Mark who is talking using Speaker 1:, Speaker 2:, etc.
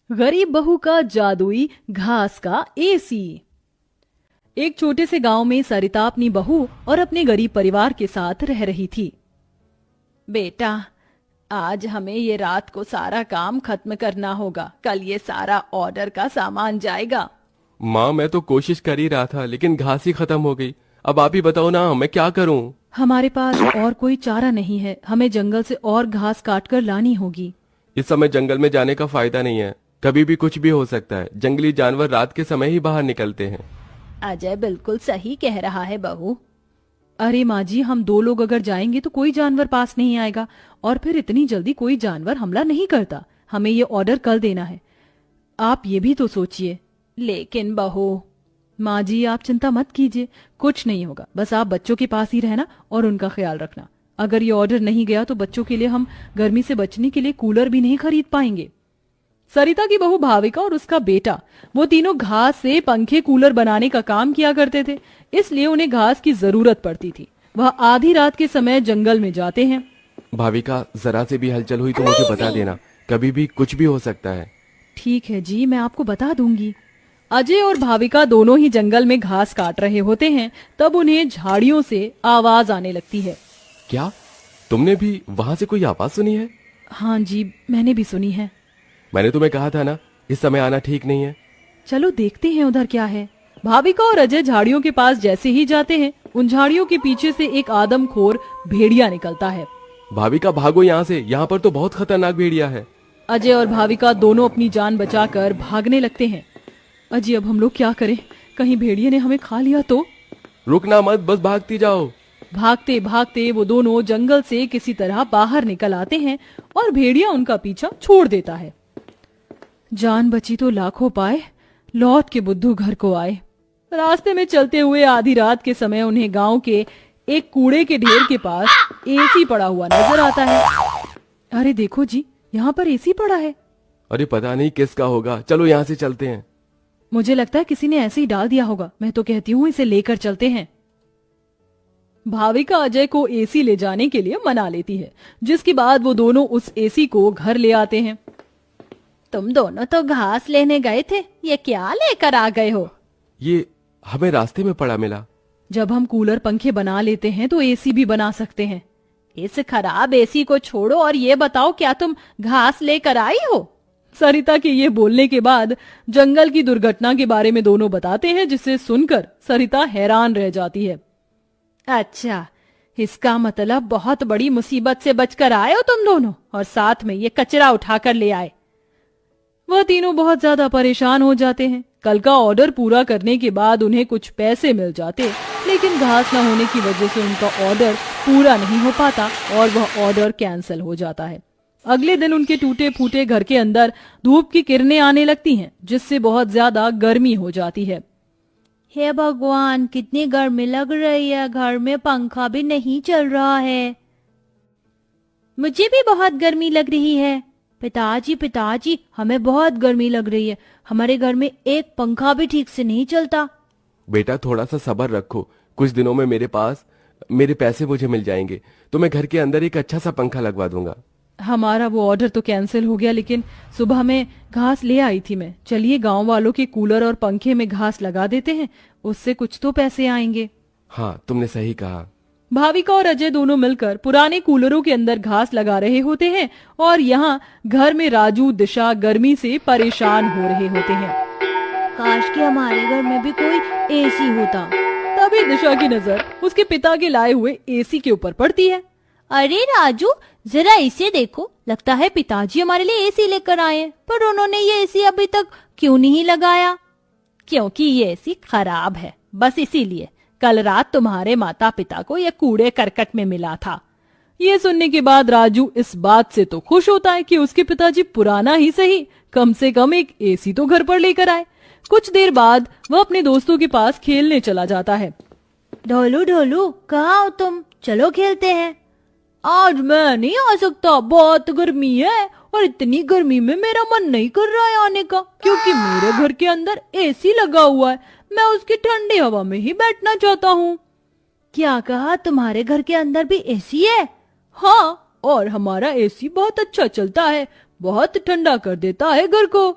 Speaker 1: गरीब बहू का जादुई घास का एसी। एक छोटे से गांव में सरिता अपनी बहू और अपने गरीब परिवार के साथ रह रही थी। बेटा, आज हमें ये रात को सारा काम खत्म करना होगा, कल ये सारा ऑर्डर का सामान जाएगा।
Speaker 2: माँ, मैं तो कोशिश कर ही रहा था लेकिन घास ही खत्म हो गई। अब आप ही बताओ ना, मैं क्या करूँ?
Speaker 1: हमारे पास और कोई चारा नहीं है, हमें जंगल से और घास काट कर लानी होगी।
Speaker 2: इस समय जंगल में जाने का फायदा नहीं है, कभी भी कुछ भी हो सकता है। जंगली जानवर रात के समय ही बाहर निकलते हैं।
Speaker 1: अजय बिल्कुल सही कह रहा है बहू। अरे माँ जी, हम दो लोग अगर जाएंगे तो कोई जानवर पास नहीं आएगा, और फिर इतनी जल्दी कोई जानवर हमला नहीं करता। हमें ये ऑर्डर कल देना है, आप ये भी तो सोचिए। लेकिन बहू। माँ जी, आप चिंता मत कीजिए, कुछ नहीं होगा, बस आप बच्चों के पास ही रहना और उनका ख्याल रखना। अगर ये ऑर्डर नहीं गया तो बच्चों के लिए हम गर्मी से बचने के लिए कूलर भी नहीं खरीद पाएंगे। सरिता की बहू भाविका और उसका बेटा, वो तीनों घास से पंखे कूलर बनाने का काम किया करते थे, इसलिए उन्हें घास की जरूरत पड़ती थी। वह आधी रात के समय जंगल में जाते हैं।
Speaker 2: भाविका, जरा से भी हलचल हुई तो मुझे बता देना, कभी भी कुछ भी हो सकता है।
Speaker 1: ठीक है जी, मैं आपको बता दूंगी। अजय और भाविका दोनों ही जंगल में घास काट रहे होते हैं, तब उन्हें झाड़ियों से आवाज आने लगती है।
Speaker 2: क्या तुमने भी वहां से कोई आवाज सुनी है?
Speaker 1: हाँ जी, मैंने भी सुनी है।
Speaker 2: मैंने तुम्हें कहा था ना, इस समय आना ठीक नहीं है।
Speaker 1: चलो देखते हैं उधर क्या है। भाविका और अजय झाड़ियों के पास जैसे ही जाते हैं, उन झाड़ियों के पीछे से एक आदमखोर भेड़िया निकलता है।
Speaker 2: भाविका, भागो यहाँ से, यहाँ पर तो बहुत खतरनाक भेड़िया है।
Speaker 1: अजय और भाविका दोनों अपनी जान बचाकर भागने लगते हैं। अजय, अब हम लोग क्या करें? कहीं भेड़िए ने हमें खा लिया तो?
Speaker 2: रुकना मत, बस भागती जाओ।
Speaker 1: भागते भागते वो दोनों जंगल से किसी तरह बाहर निकल आते हैं और भेड़िया उनका पीछा छोड़ देता है। जान बची तो लाखों पाए, लौट के बुद्धू घर को आए। रास्ते में चलते हुए आधी रात के समय उन्हें गांव के एक कूड़े के ढेर के पास एसी पड़ा हुआ नजर आता है। अरे देखो जी, यहाँ पर एसी पड़ा है।
Speaker 2: अरे पता नहीं किसका होगा, चलो यहाँ से चलते हैं।
Speaker 1: मुझे लगता है किसी ने ऐसे ही डाल दिया होगा। मैं तो कहती हूँ इसे लेकर चलते हैं। भाविका अजय को एसी ले जाने के लिए मना लेती है, जिसके बाद वो दोनों उस एसी को घर ले आते हैं। तुम दोनों तो घास लेने गए थे, ये क्या लेकर आ गए हो?
Speaker 2: ये हमें रास्ते में पड़ा मिला।
Speaker 1: जब हम कूलर पंखे बना लेते हैं तो एसी भी बना सकते हैं। इस खराब एसी को छोड़ो और ये बताओ, क्या तुम घास लेकर आई हो? सरिता के ये बोलने के बाद जंगल की दुर्घटना के बारे में दोनों बताते हैं, जिसे सुनकर सरिता हैरान रह जाती है। अच्छा, इसका मतलब बहुत बड़ी मुसीबत से बचकर आए हो तुम दोनों, और साथ में ये कचरा उठाकर ले आए। वह तीनों बहुत ज्यादा परेशान हो जाते हैं। कल का ऑर्डर पूरा करने के बाद उन्हें कुछ पैसे मिल जाते, लेकिन घास न होने की वजह से उनका ऑर्डर पूरा नहीं हो पाता और वह ऑर्डर कैंसिल हो जाता है। अगले दिन उनके टूटे फूटे घर के अंदर धूप की किरणें आने लगती हैं, जिससे बहुत ज्यादा गर्मी हो जाती है। हे भगवान, कितनी गर्मी लग रही है, घर में पंखा भी नहीं चल रहा है। मुझे भी बहुत गर्मी लग रही है। पिताजी पिताजी, हमें बहुत गर्मी लग रही है, हमारे घर में एक पंखा भी ठीक से नहीं चलता।
Speaker 2: बेटा, थोड़ा सा सब्र रखो, कुछ दिनों में मेरे पैसे मुझे मिल जाएंगे तो मैं घर के अंदर एक अच्छा सा पंखा लगवा दूंगा।
Speaker 1: हमारा वो ऑर्डर तो कैंसिल हो गया, लेकिन सुबह में घास ले आई थी मैं। चलिए गांव वालों के कूलर और पंखे में घास लगा देते हैं, उससे कुछ तो पैसे आएंगे।
Speaker 2: हाँ, तुमने सही कहा।
Speaker 1: भाविका और अजय दोनों मिलकर पुराने कूलरों के अंदर घास लगा रहे होते हैं, और यहाँ घर में राजू दिशा गर्मी से परेशान हो रहे होते हैं। काश कि हमारे घर में भी कोई एसी होता। तभी दिशा की नजर उसके पिता के लाए हुए एसी के ऊपर पड़ती है। अरे राजू, जरा इसे देखो, लगता है पिताजी हमारे लिए एसी लेकर आए हैं, पर उन्होंने ये एसी अभी तक क्यों नहीं लगाया? क्योंकि ये एसी खराब है, बस इसीलिए। कल रात तुम्हारे माता पिता को ये कूड़े करकट में मिला था। ये सुनने के बाद राजू इस बात से तो खुश होता है कि उसके पिताजी पुराना ही सही, कम से कम एक एसी तो घर पर लेकर आए। कुछ देर बाद वह अपने दोस्तों के पास खेलने चला जाता है। ढोलू ढोलू, कहाँ हो तुम? चलो खेलते हैं। आज मैं नहीं आ सकता, बहुत गर्मी है, और इतनी गर्मी में मेरा मन नहीं कर रहा है आने का, क्योंकि मेरे घर के अंदर एसी लगा हुआ है। मैं उसकी ठंडी हवा में ही बैठना चाहता हूँ। क्या कहा? तुम्हारे घर के अंदर भी एसी है? हाँ, और हमारा एसी बहुत अच्छा चलता है, बहुत ठंडा कर देता है घर को।